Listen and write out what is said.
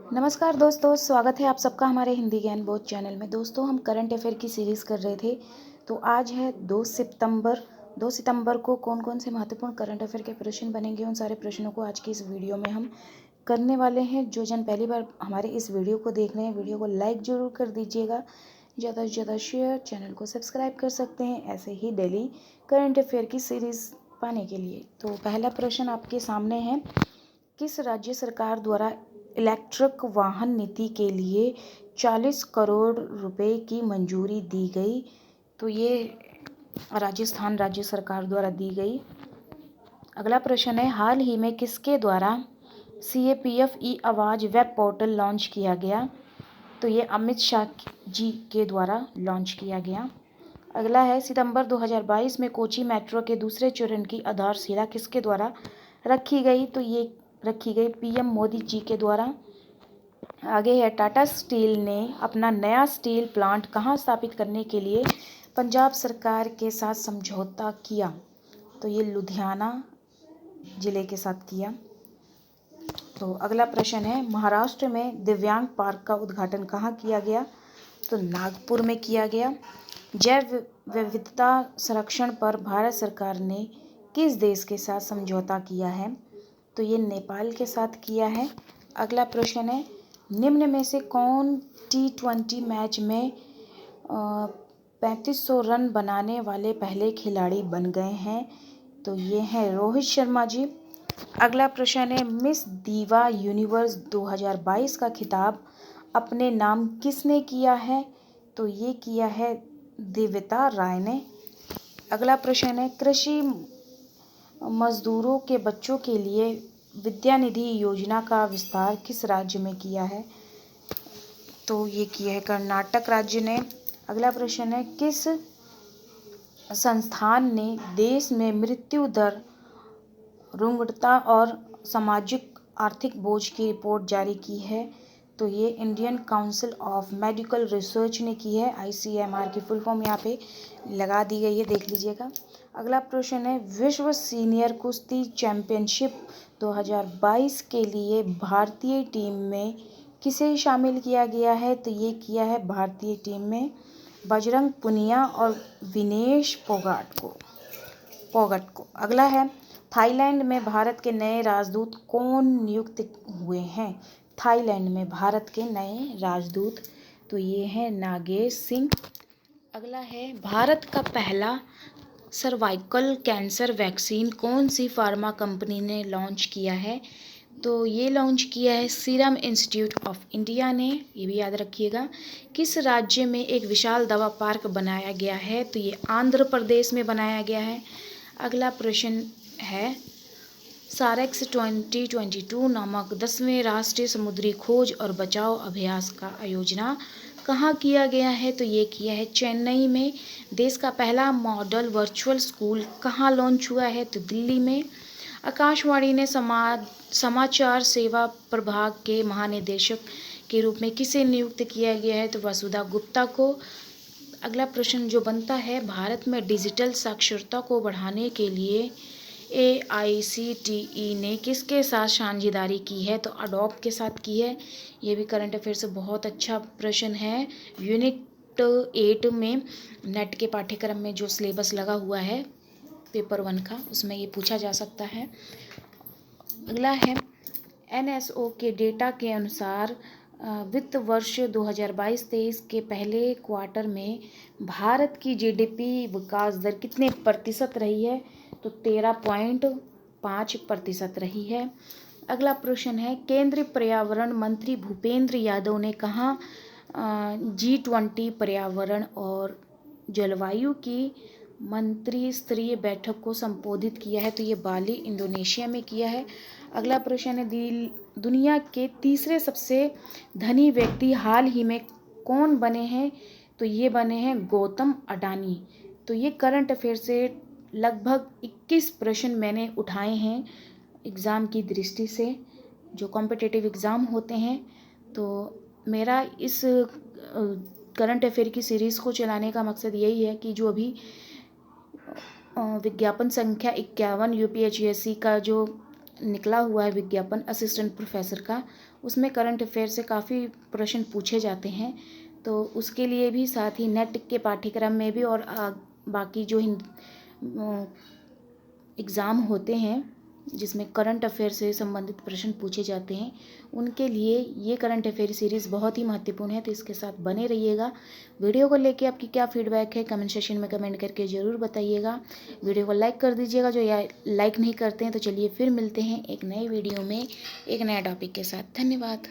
नमस्कार दोस्तों, स्वागत है आप सबका हमारे हिंदी ज्ञान बोध चैनल में। दोस्तों, हम करंट अफेयर की सीरीज़ कर रहे थे। तो आज है 2 सितंबर को कौन कौन से महत्वपूर्ण करंट अफेयर के प्रश्न बनेंगे, उन सारे प्रश्नों को आज की इस वीडियो में हम करने वाले हैं। जो जन पहली बार हमारे इस वीडियो को देख रहे हैं, वीडियो को लाइक ज़रूर कर दीजिएगा, ज़्यादा से ज़्यादा शेयर, चैनल को सब्सक्राइब कर सकते हैं ऐसे ही डेली करंट अफेयर की सीरीज़ पाने के लिए। तो पहला प्रश्न आपके सामने है, किस राज्य सरकार द्वारा इलेक्ट्रिक वाहन नीति के लिए 40 करोड़ रुपए की मंजूरी दी गई? तो ये राजस्थान राज्य सरकार द्वारा दी गई। अगला प्रश्न है, हाल ही में किसके द्वारा CAPF ई आवाज़ वेब पोर्टल लॉन्च किया गया? तो ये अमित शाह जी के द्वारा लॉन्च किया गया। अगला है, सितंबर 2022 में कोची मेट्रो के दूसरे चरण की आधारशिला किसके द्वारा रखी गई? तो ये रखी गई PM मोदी जी के द्वारा। आगे है, टाटा स्टील ने अपना नया स्टील प्लांट कहाँ स्थापित करने के लिए पंजाब सरकार के साथ समझौता किया? तो ये लुधियाना जिले के साथ किया। तो अगला प्रश्न है, महाराष्ट्र में दिव्यांग पार्क का उद्घाटन कहाँ किया गया? तो नागपुर में किया गया। जैव विविधता संरक्षण पर भारत सरकार ने किस देश के साथ समझौता किया है? तो ये नेपाल के साथ किया है। अगला प्रश्न है, निम्न में से कौन T20 मैच में 3500 रन बनाने वाले पहले खिलाड़ी बन गए हैं? तो ये हैं रोहित शर्मा जी। अगला प्रश्न है, मिस दीवा यूनिवर्स 2022 का खिताब अपने नाम किसने किया है? तो ये किया है दिव्यता राय ने। अगला प्रश्न है, कृषि मजदूरों के बच्चों के लिए विद्यानिधि योजना का विस्तार किस राज्य में किया है? तो ये किया है कर्नाटक राज्य ने। अगला प्रश्न है, किस संस्थान ने देश में मृत्यु दर, रुग्णता और सामाजिक आर्थिक बोझ की रिपोर्ट जारी की है? तो ये Indian council of medical research ने की है। ICMR की फुल फॉर्म यहाँ पे लगा दी गई है, देख लीजिएगा। अगला प्रश्न है, विश्व सीनियर कुश्ती चैंपियनशिप 2022 के लिए भारतीय टीम में किसे शामिल किया गया है? तो ये किया है भारतीय टीम में बजरंग पुनिया और विनेश फोगाट को। अगला है, थाईलैंड में भारत के नए राजदूत कौन नियुक्त हुए हैं? थाईलैंड में भारत के नए राजदूत, तो ये हैं नागेश सिंह। अगला है, भारत का पहला सर्वाइकल कैंसर वैक्सीन कौन सी फार्मा कंपनी ने लॉन्च किया है? तो ये लॉन्च किया है सीरम इंस्टीट्यूट ऑफ इंडिया ने, ये भी याद रखिएगा। किस राज्य में एक विशाल दवा पार्क बनाया गया है? तो ये आंध्र प्रदेश में बनाया गया है। अगला प्रश्न है, सारेक्स 2022 नामक 10वें राष्ट्रीय समुद्री खोज और बचाव अभ्यास का आयोजना कहाँ किया गया है? तो ये किया है चेन्नई में। देश का पहला मॉडल वर्चुअल स्कूल कहाँ लॉन्च हुआ है? तो दिल्ली में। आकाशवाणी ने समाचार सेवा प्रभाग के महानिदेशक के रूप में किसे नियुक्त किया गया है? तो वसुधा गुप्ता को। अगला प्रश्न जो बनता है, भारत में डिजिटल साक्षरता को बढ़ाने के लिए AICTE ने किसके साथ साझेदारी की है? तो अडोब के साथ की है। ये भी करंट अफेयर से बहुत अच्छा प्रश्न है। यूनिट 8 में नेट के पाठ्यक्रम में जो सिलेबस लगा हुआ है पेपर 1 का, उसमें ये पूछा जा सकता है। अगला है, NSO के डेटा के अनुसार वित्त वर्ष 2022-23 के पहले क्वार्टर में भारत की GDP विकास दर कितने प्रतिशत रही है? तो 13.5% रही है। अगला प्रश्न है, केंद्रीय पर्यावरण मंत्री भूपेंद्र यादव ने कहाँ G20 पर्यावरण और जलवायु की मंत्री स्तरीय बैठक को संबोधित किया है? तो ये बाली इंडोनेशिया में किया है। अगला प्रश्न है, दुनिया के तीसरे सबसे धनी व्यक्ति हाल ही में कौन बने हैं? तो ये बने हैं गौतम अडानी। तो ये करंट अफेयर से लगभग 21 प्रश्न मैंने उठाए हैं एग्ज़ाम की दृष्टि से, जो कॉम्पिटिटिव एग्ज़ाम होते हैं। तो मेरा इस करंट अफेयर की सीरीज़ को चलाने का मकसद यही है कि जो अभी विज्ञापन संख्या 51 UPSC का जो निकला हुआ है विज्ञापन असिस्टेंट प्रोफेसर का, उसमें करंट अफेयर से काफ़ी प्रश्न पूछे जाते हैं। तो उसके लिए भी, साथ ही नेट के पाठ्यक्रम में भी और बाकी जो एग्ज़ाम होते हैं जिसमें करंट अफेयर से संबंधित प्रश्न पूछे जाते हैं, उनके लिए ये करंट अफेयर सीरीज़ बहुत ही महत्वपूर्ण है। तो इसके साथ बने रहिएगा। वीडियो को लेके आपकी क्या फीडबैक है कमेंट सेक्शन में कमेंट करके ज़रूर बताइएगा। वीडियो को लाइक कर दीजिएगा जो या लाइक नहीं करते हैं। तो चलिए फिर मिलते हैं एक नए वीडियो में एक नया टॉपिक के साथ। धन्यवाद।